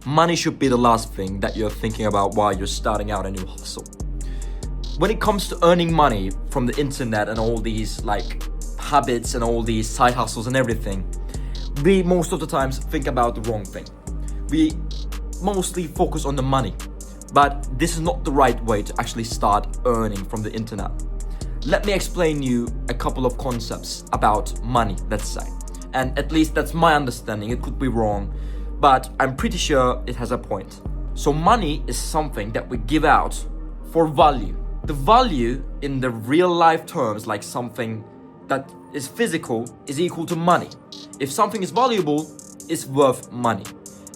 money should be the last thing that you're thinking about while you're starting out a new hustle. When it comes to earning money from the internet and all these like habits and all these side hustles and everything, we most of the times think about the wrong thing. We mostly focus on the money, but this is not the right way to actually start earning from the internet. Let me explain you a couple of concepts about money, let's say. And at least that's my understanding. It could be wrong, but I'm pretty sure it has a point. So money is something that we give out for value. The value in the real life terms, like something that is physical, is equal to money. If something is valuable, it's worth money.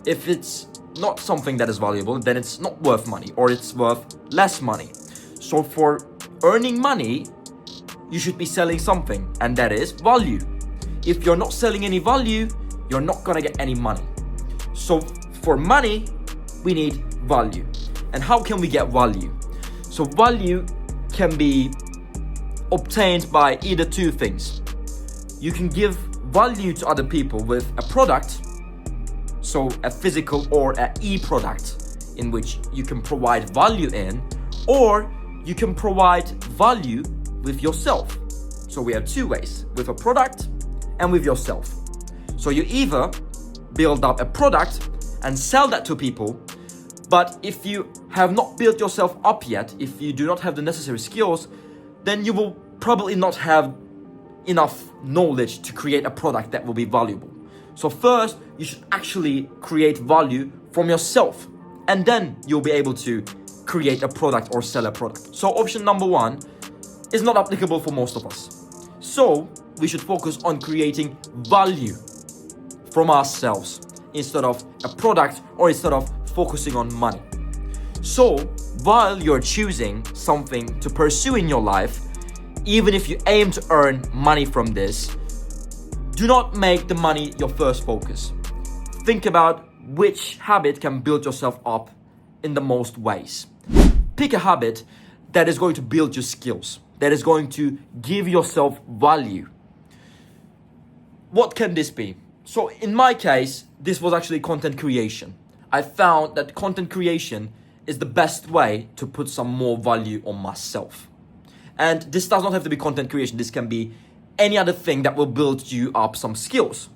If it's not something that is valuable, then it's not worth money, or it's worth less money. So for earning money, you should be selling something, and that is value. If you're not selling any value, you're not gonna get any money. So for money, we need value. And how can we get value? So value can be obtained by either two things. You can give value to other people with a product, so a physical or an e-product in which you can provide value in, or you can provide value with yourself. So we have two ways, with a product and with yourself. So you either build up a product and sell that to people, but if you have not built yourself up yet, if you do not have the necessary skills, then you will probably not have enough knowledge to create a product that will be valuable. So first, you should actually create value from yourself, and then you'll be able to create a product or sell a product. So option number one is not applicable for most of us. So we should focus on creating value from ourselves instead of a product, or instead of focusing on money. So while you're choosing something to pursue in your life, even if you aim to earn money from this, do not make the money your first focus. Think about which habit can build yourself up in the most ways. Pick a habit that is going to build your skills, that is going to give yourself value. What can this be? So in my case, this was actually content creation. I found that content creation is the best way to put some more value on myself. And this does not have to be content creation. This can be any other thing that will build you up some skills.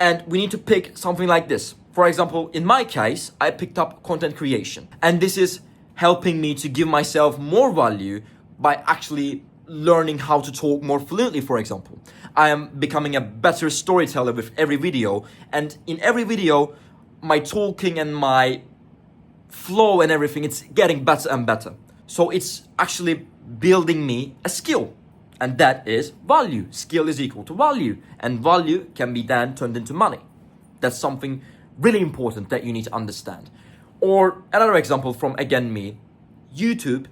And we need to pick something like this. For example, in my case, I picked up content creation. And this is helping me to give myself more value by actually learning how to talk more fluently, for example. I am becoming a better storyteller with every video. And in every video, my talking and my flow and everything, it's getting better and better. So it's actually building me a skill, and that is value. Skill is equal to value, and value can be then turned into money. That's something really important that you need to understand. Or another example from, again, me, YouTube.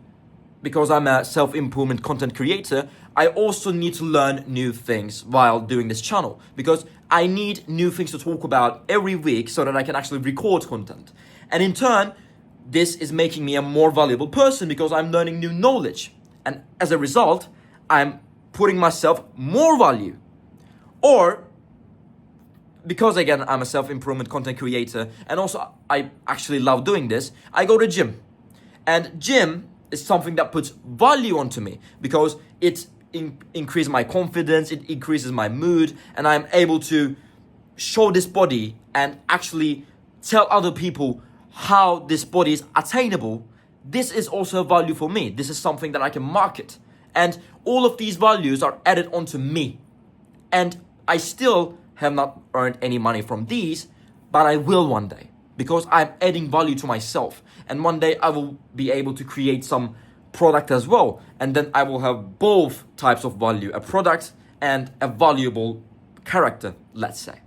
Because I'm a self-improvement content creator, I also need to learn new things while doing this channel, because I need new things to talk about every week so that I can actually record content. And in turn, this is making me a more valuable person because I'm learning new knowledge. And as a result, I'm putting myself more value. Or because, again, I'm a self-improvement content creator, and also I actually love doing this, I go to gym. And gym is something that puts value onto me because it increases my confidence, it increases my mood, and I'm able to show this body and actually tell other people how this body is attainable. This is also a value for me. This is something that I can market. And all of these values are added onto me. And I still have not earned any money from these, but I will one day, because I'm adding value to myself. And one day I will be able to create some product as well. And then I will have both types of value, a product and a valuable character, let's say.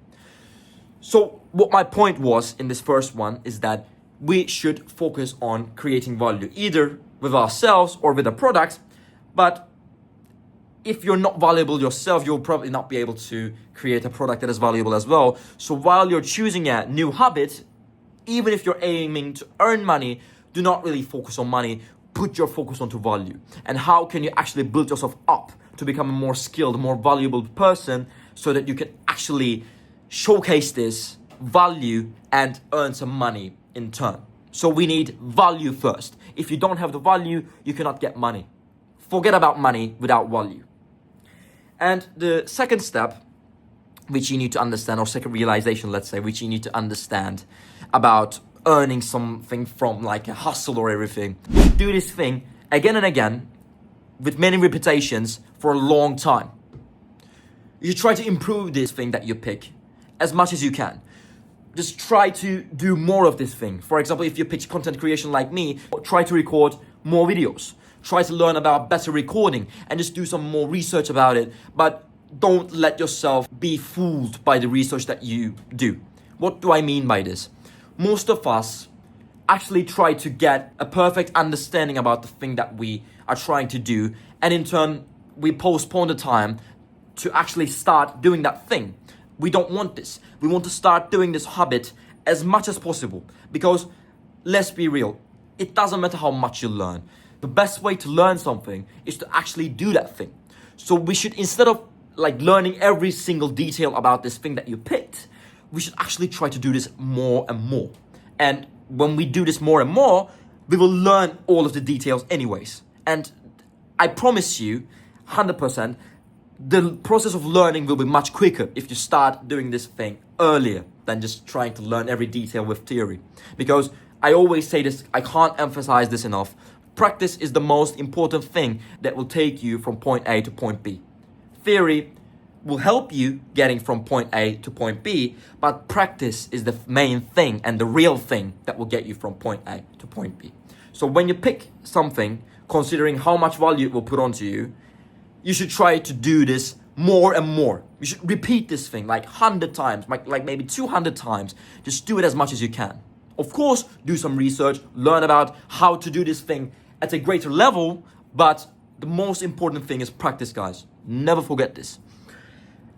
So what my point was in this first one is that we should focus on creating value, either with ourselves or with a product. But if you're not valuable yourself, you'll probably not be able to create a product that is valuable as well. So while you're choosing a new habit, even if you're aiming to earn money, do not really focus on money. Put your focus onto value. And how can you actually build yourself up to become a more skilled, more valuable person so that you can actually showcase this value and earn some money in turn. So we need value first. If you don't have the value, you cannot get money. Forget about money without value. And the second step, which you need to understand, or second realization, let's say, which you need to understand about earning something from like a hustle or everything. Do this thing again and again with many repetitions for a long time. You try to improve this thing that you pick as much as you can. Just try to do more of this thing. For example, if you pitch content creation like me, try to record more videos. Try to learn about better recording and just do some more research about it. But don't let yourself be fooled by the research that you do. What do I mean by this? Most of us actually try to get a perfect understanding about the thing that we are trying to do, and in turn, we postpone the time to actually start doing that thing. We don't want this. We want to start doing this habit as much as possible, because let's be real, it doesn't matter how much you learn. The best way to learn something is to actually do that thing. So we should, instead of like learning every single detail about this thing that you picked, we should actually try to do this more and more. And when we do this more and more, we will learn all of the details anyways. And I promise you, 100%, the process of learning will be much quicker if you start doing this thing earlier than just trying to learn every detail with theory. Because I always say this, I can't emphasize this enough. Practice is the most important thing that will take you from point A to point B. Theory will help you getting from point A to point B, but practice is the main thing and the real thing that will get you from point A to point B. So when you pick something, considering how much value it will put onto you, you should try to do this more and more. You should repeat this thing like 100 times, like maybe 200 times. Just do it as much as you can. Of course, do some research, learn about how to do this thing at a greater level, but the most important thing is practice, guys. Never forget this.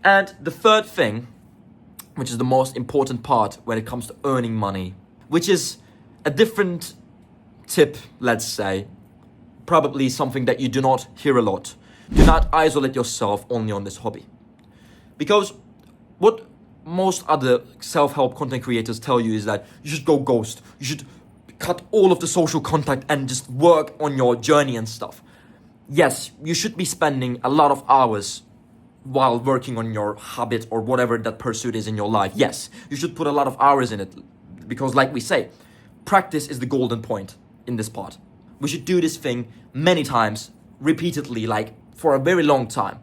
And the third thing, which is the most important part when it comes to earning money, which is a different tip, let's say, probably something that you do not hear a lot. Do not isolate yourself only on this hobby. Because what most other self-help content creators tell you is that you should go ghost. You should cut all of the social contact and just work on your journey and stuff. Yes, you should be spending a lot of hours while working on your habit or whatever that pursuit is in your life. Yes, you should put a lot of hours in it, because like we say, practice is the golden point in this part. We should do this thing many times, repeatedly, like for a very long time.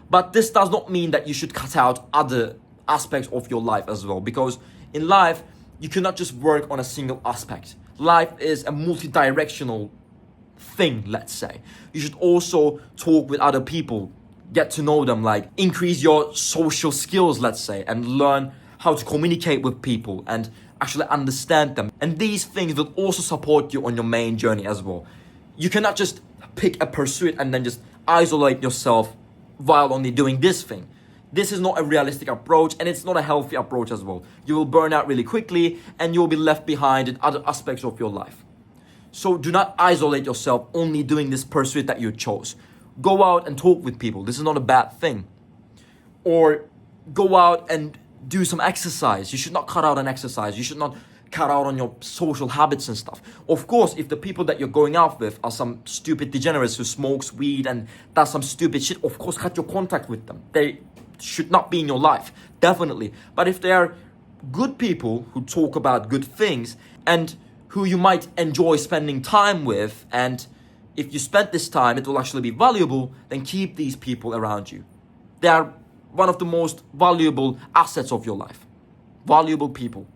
But this does not mean that you should cut out other aspects of your life as well, because in life, you cannot just work on a single aspect. Life is a multi-directional thing, let's say. You should also talk with other people, get to know them, like increase your social skills, let's say, and learn how to communicate with people and actually understand them. And these things will also support you on your main journey as well. You cannot just pick a pursuit and then just isolate yourself while only doing this thing. This is not a realistic approach, and it's not a healthy approach as well. You will burn out really quickly and you will be left behind in other aspects of your life. So do not isolate yourself only doing this pursuit that you chose. Go out and talk with people. This is not a bad thing. Or go out and do some exercise. You should not cut out an exercise. You should not cut out on your social habits and stuff. Of course, if the people that you're going out with are some stupid degenerates who smokes weed and does some stupid shit, of course, cut your contact with them. They should not be in your life, definitely. But if they are good people who talk about good things and who you might enjoy spending time with, and if you spend this time, it will actually be valuable, then keep these people around you. They are one of the most valuable assets of your life. Valuable people,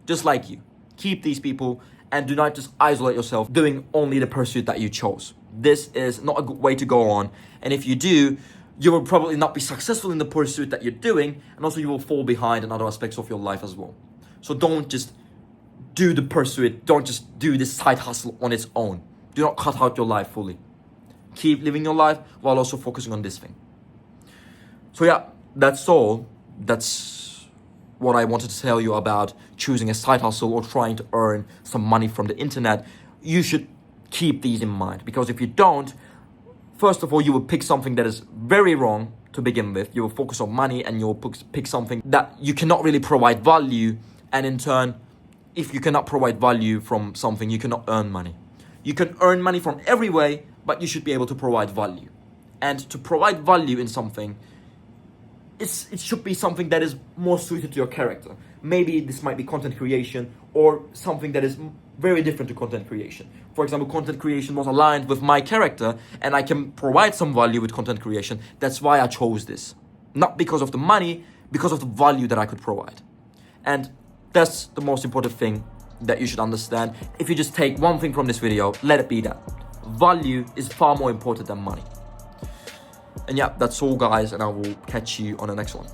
just like you. Keep these people and do not just isolate yourself doing only the pursuit that you chose. This is not a good way to go on. And if you do, you will probably not be successful in the pursuit that you're doing, and also you will fall behind in other aspects of your life as well. So don't just do the pursuit, don't just do this side hustle on its own. Do not cut out your life fully. Keep living your life while also focusing on this thing. So yeah, that's all. That's what I wanted to tell you about choosing a side hustle or trying to earn some money from the internet. You should keep these in mind, because if you don't, first of all, you will pick something that is very wrong to begin with. You will focus on money and you will pick something that you cannot really provide value, And in turn, if you cannot provide value from something, you cannot earn money. You can earn money from every way, but you should be able to provide value. And to provide value in something, it should be something that is more suited to your character. Maybe this might be content creation or something that is very different to content creation. For example, content creation was aligned with my character and I can provide some value with content creation. That's why I chose this. Not because of the money, because of the value that I could provide. And that's the most important thing that you should understand. If you just take one thing from this video, let it be that. Value is far more important than money. And yeah, that's all guys, and I will catch you on the next one.